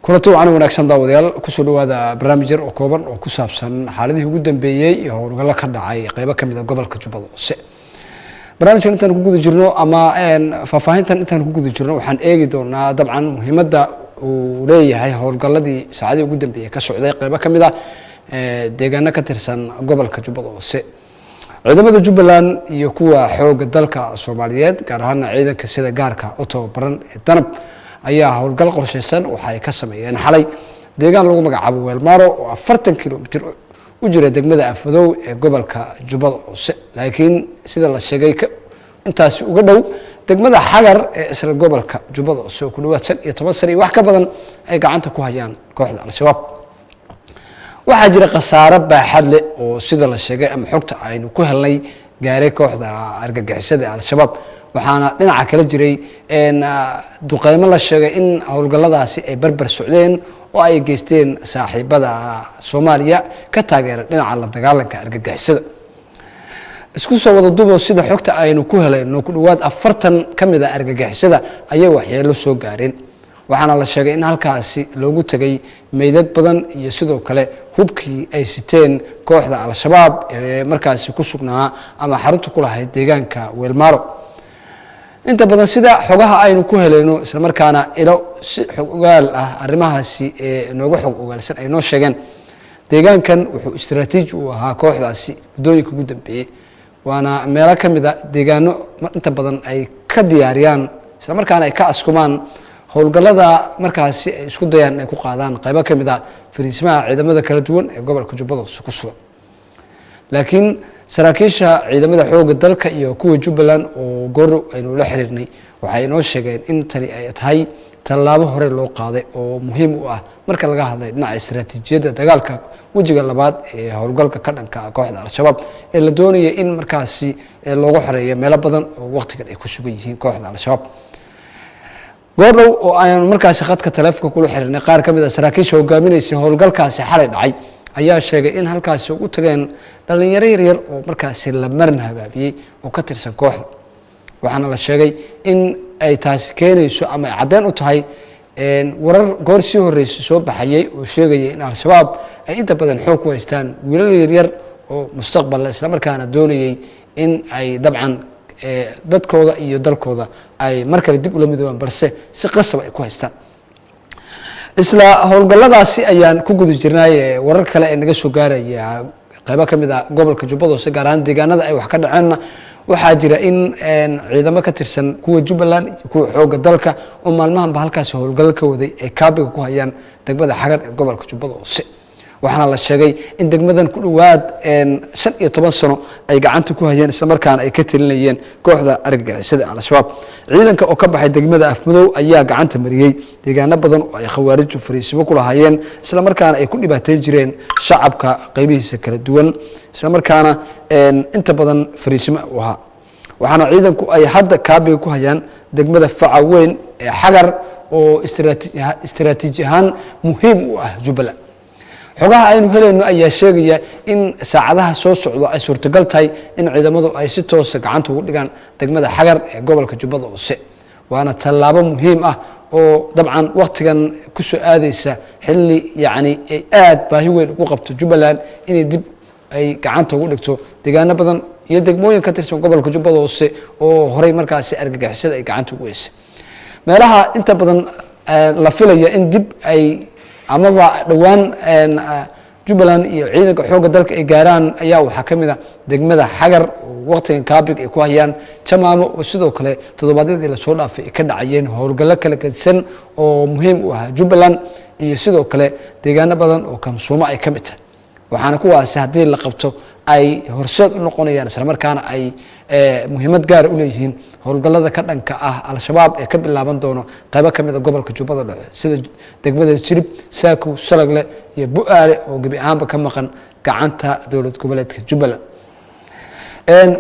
kulanti wacan wanaagsan daawadayaal kusoo dhawaada barnaamij yar oo kooban oo ku saabsan xaaladihii ugu dambeeyay iyo howlgallo ka dhacay qaybo kamid ah gobolka Jubbada Hoose. barnaamijkan intaan ku guda jirno ama faahfaahintan intaan ku guda jirno waxaan eegi doonaa dabcan muhiimadda uu leeyahay howlgalladii saacadii ugu dambeeyay ka socday qaybo kamid ah deegaano ka tirsan gobolka Jubbada Hoose. ciidamada Jubbaland iyo kuwa xooga dalka Soomaaliyeed gaar ahaan ciidanka sida gaarka u tababaran ee danab ayaa howlgal qorsheysan waxa ay ka sameeyeen xalay deegaan lagu magacaabo Weelmaro oo 40 kilomitir u jira degmada Afmadow ee gobolka Jubbada Hoose, laakiin sida la sheegay intaas uga dhow degmada Xagar ee isla gobolka Jubbada Hoose oo ku dhawaad 15 sano wax ka badan ay gacanta ku hayaan kooxda Al-Shabaab. waxaa jira khasaare baaxad leh oo sida la sheegay ama xogta aynu ku helnay gaaray kooxda argagixisada Al-Shabaab, waxaana dhinaca kala jiray duqeymo la sheegay in howlgalladaasi ay barbar socdeen oo ay geysteen saaxiibada Soomaaliya ka taageera dhinaca la dagaalanka argagixisada. isku soo wada dubo sida xogta aynu ku helayno ku dhawaad 40 kamid ah argagixisada ayay waxyeelo soo gaareen, waxaana la sheegay in halkaasi loogu tagay meydad badan iyo sidoo kale hubkii ay siteen kooxda Al-Shabaab ee markaasi ku sugnaa ama xarunta ku lahayd deegaanka Weelmaro. inta badan sida xogaha aynu ku helayno isla markaana ilo si xog ogaal ah arrimahaasi nooga xog ogaalsan ay noo sheegeen deegaankan wuxuu istiraatiiji u ahaa kooxdaasi muddooyinka ugu dambeeyay, waana meelo kamid ah deegaano inta badan ay ka diyaariyaan isla markaana ay ka askumaan howlgallada markaasi ay isku dayaan ay ku qaadaan qaybo kamid ah fariisimaha ciidamada kala duwan ee gobolka Jubbada Hoose ku sugan. laakiin saraakiisha ciidamada xooga dalka iyo kuwa Jubbaland oo goor aynu la xiriirnay waxay noo sheegeen in tani ay tahay tallaabo hore loo qaaday oo muhiim u ah marka laga hadlay dhinaca istiraatiijiyadda dagaalka wajiga labaad ee howlgalka ka dhanka kooxda Al-Shabaab ee la doonayay in markaasi looga xoreeyo meelo badan oo waqtigan ay ku sugan yihiin kooxda Al-Shabaab. goordhow oo aynu markaasi khadka taleefanka kula xiriirnay qaar kamid ah saraakiisha hogaaminaysa howlgalkaasi xalay dhacay ayaa sheegay in halkaasi ugu tageen dhalinyaro yaryar oo markaasi la marin habaabiyey oo ka tirsan kooxda, waxaana la sheegay in ay taasi keenayso ama ay caddeyn u tahay warar goor sii horreysay soo baxayay oo sheegaya in Al-Shabaab ay inta badan xoog ku haystaan wiilal yaryar oo mustaqbal isla markaana doonayay in ay dabcan dadkooda iyo dalkooda ay markale dib ula midoobaan balse si qasab ay ku haystaan. isla howlgalladaasi ayaan ku guda jirnay warar kale ee naga soo gaaraya qaybo kamid ah gobolka Jubbada Hoose gaar ahaan deegaanada ay wax ka dhaceenna waxaa jira in ciidamo ka tirsan kuwa Jubbaland iyo kuwa xooga dalka oo maalmahanba halkaasi howlgallo ka waday ay kaabiga ku hayaan degmada Xagar ee gobolka Jubbada Hoose, waxaana la sheegay in degmadan ku dhawaad 15 sano ay gacanta ku hayeen isla markaana ay ka talinayeen kooxda argagixisada Al-Shabaab. ciidanka oo ka baxay degmada Afmadow ayaa gacanta mariyay deegaano badan oo ay khawaarijtu fariisimo ku lahaayeen isla markaana ay ku dhibaateyn jireen shacabka qaybihiisa kala duwan isla markaana inta badan fariisimo u ahaa, waxaana ciidanku ay hadda kaabiga ku hayaan degmada Faca Weyn ee Xagar oo istiraatiiji ahaan muhiim u ah Jubbaland. xogaha aynu helayno ayaa sheegaya in saacadaha soo socdo ay suurtagal tahay in ciidamadu ay si toos ah gacanta ugu dhigaan degmada Xagar ee gobolka Jubbada Hoose, waana tallaabo muhiim ah oo dabcan waqtigan ku soo aadaysa xilli yacni ay aad baahi weyn ugu qabto Jubbaland inay dib ay gacanta ugu dhigto deegaano badan iyo degmooyin ka tirsan gobolka Jubbada Hoose oo horey markaasi argagixisada ay gacanta ugu haysay. meelaha inta badan la filaya in dib ay amaba dhawaan Jubbaland iyo ciidanka xooga dalka ay gaaraan ayaa waxaa kamid ah degmada Xagar oo waqtigan kaabig ay ku hayaan Jamaamo oo sidoo kale toddobaadyadii la soo dhaafay ka dhacayeen howlgallo kala gedsan oo muhiim u ah Jubbaland iyo sidoo kale deegaano badan oo Kamsuumo ay kamid tahay, waxaana kuwaasi haddii la qabto ay horseed u noqonayaan isla markaana ay muhiimad gaar u leeyihiin howlgallada ka dhanka ah Al-Shabaab ee ka bilaaban doono qaybo kamid ah gobolka Jubbada Dhexe sida degmada Jirib, Saakow, Salagle iyo Bu'aale oo gabi ahaanba ka maqan gacanta dowlad goboleedka Jubbaland.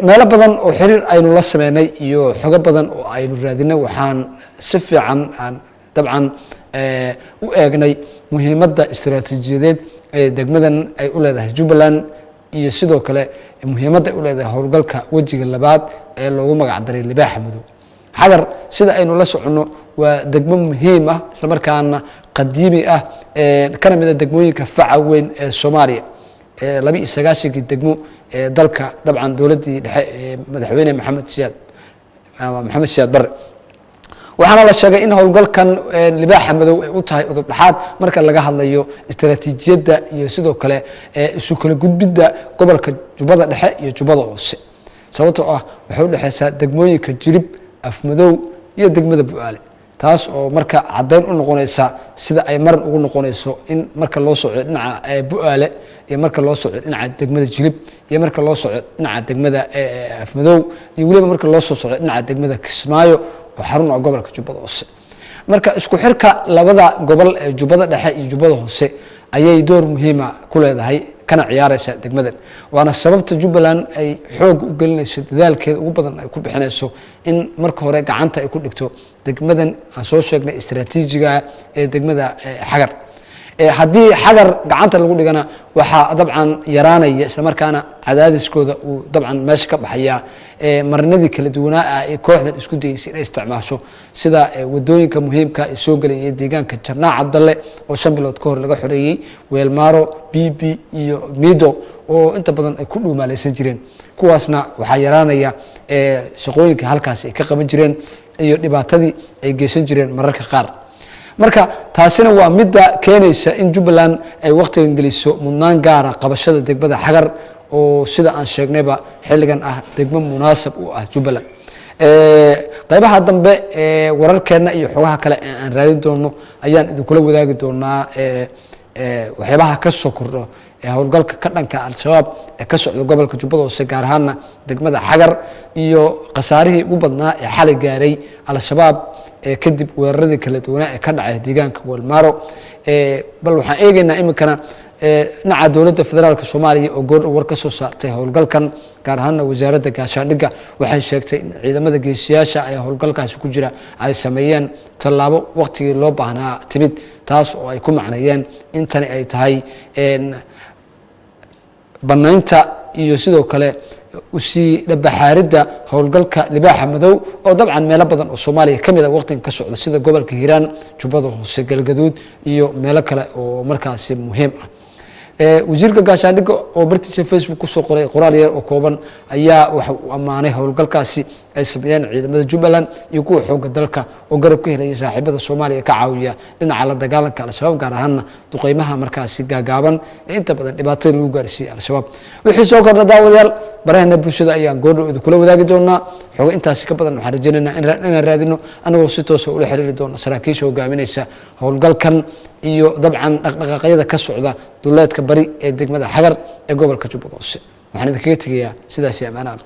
meelo badan oo xiriir aynu la sameynay iyo xogo badan oo aynu raadinay waxaan si fiican aan dabcan u eegnay muhiimadda istiraatiijiyadeed ee degmadan ay u leedahay Jubbaland iyo sidoo kale muhiimadda ay u leedahay howlgalka wajiga labaad ee loogu magac daray Libaaxa Madow. Xagar sida aynu la socono waa degmo muhiim ah isla markaana qadiimi ah kana mid ah degmooyinka faca weyn ee Soomaaliya 92 degmo ee dalka dabcan dowladii dhexe ee madaxweyne Maxamed Siyaad Barre waxaana la sheegay in howlgalkan libaaxa madow ay u tahay udub dhaxaad marka laga hadlayo istiraatiijiyadda iyo sidoo kale isu kala gudbidda gobolka Jubbada Dhexe iyo Jubbada Hoose sababtoo ah waxay u dhaxaysaa degmooyinka Jilib Afmadow iyo degmada Bu'aale taas oo marka cadeyn u noqonaysa sida ay mar ugu noqonayso in marka loo socdo dhinaca Bu'aale iyo marka loo socdo dhinaca degmada Jilib iyo marka loo socdo dhinaca degmada Afmadow iyo waliba marka loo socdo dhinaca degmada Kismaayo oo xarun ah gobolka Jubbada Hoose marka isku xirka labada gobol ee Jubbada Dhexe iyo Jubbada Hoose ayay door muhiim ah ku leedahay kana ciyaaraysa degmadan waana sababta Jubbaland ay xoog u gelinayso dadaalkeeda ugu badan ay ku bixinayso in marka hore gacanta ay ku dhigto degmadan aan soo sheegnay istiraatiijiga ee degmada Xagar haddii Xagar gacanta lagu dhigana waxa dabcan yaraanaya isla markaana cadaadiskooda uu dabcan meesha ka baxaya marnadii kala duwanaa ee kooxdan isku daysay inay isticmaasho sida wadooyinka muhiimka ee soo galay deegaanka Jarnaa Cabdalle oo 5 bilood ka hor laga xoreeyay Weelmaaro BB iyo Mido oo inta badan ay ku dhuumaalaysan jireen kuwaasna waxa yaraanaya shaqooyinka halkaas ay ka qaban jireen iyo dhibaatadii ay geysan jireen mararka qaar marka taasina waa midda keenaysa in Jubbaland ay waqtigan geliso mudnaan gaar ah qabashada degmada Xagar oo sida aan sheegnayba xilligan ah degmo munaasab u ah Jubbaland qaybaha dambe wararkeena iyo xogaha kale aan raadin doono ayaan idin kula wadaagi doonaa waxyaabaha ka soo kordho howlgalka ka dhanka al-shabaab ee ka socda gobolka Jubbada Hoose gaar ahaan degmada Xagar iyo qasaarihii ugu badnaa ee xalay gaaray al-shabaab kadib weeraradii kala duwanaa ee ka dhacay deegaanka Weelmaaro bal waxaan eegaynaa iminkana dhinaca dowladda federaalka Soomaaliya oo goor war ka soo saartay howlgalkan gaar ahaan wasaaradda gaashaandhigga waxay sheegtay in ciidamada geesiyaasha ay howlgalkaasi ku jira ay sameeyeen tallaabo waqtigii loo baahnaa timid taas oo ay ku macneeyeen in tani ay tahay banaynta iyo sidoo kale usii dhabaxaaridda howlgalka libaaxa madow oo dabcan meelo badan oo Soomaaliya kamid ah waqtigan ka socda sida gobolka Hiiraan Jubbada Hoose Galgaduud iyo meelo kale oo markaasi muhiim ah wasiirka gaashaandhigga oo bartiisa Facebook ku soo qoray qoraal yar oo kooban ayaa waxa uu amaanay howlgalkaasi ay sameeyeen ciidamada Jubbaland iyo kuwa xoogga dalka oo garab ka helaya saaxiibada Soomaaliya ka caawiya dhinaca la dagaalanka al-shabaab gaar ahaan duqeymaha markaasi gaagaaban ee inta badan dhibaatada lagu gaarsiiyay al-shabaab wixii soo kordha daawadayaal barahana bulshada ayaan goor idin kula wadaagi doonaa xogo intaasi ka badan waxaan rajaynaynaa inaan raadino anagoo si toos ah ula xiriiri doona saraakiisha hogaaminaysa howlgalkan iyo dabcan dhaqdhaqaaqyada ka socda duleedka bari ee degmada Xagar ee gobolka Jubbada Hoose waxaan idinkaga tegayaa sidaas iyo amaanaan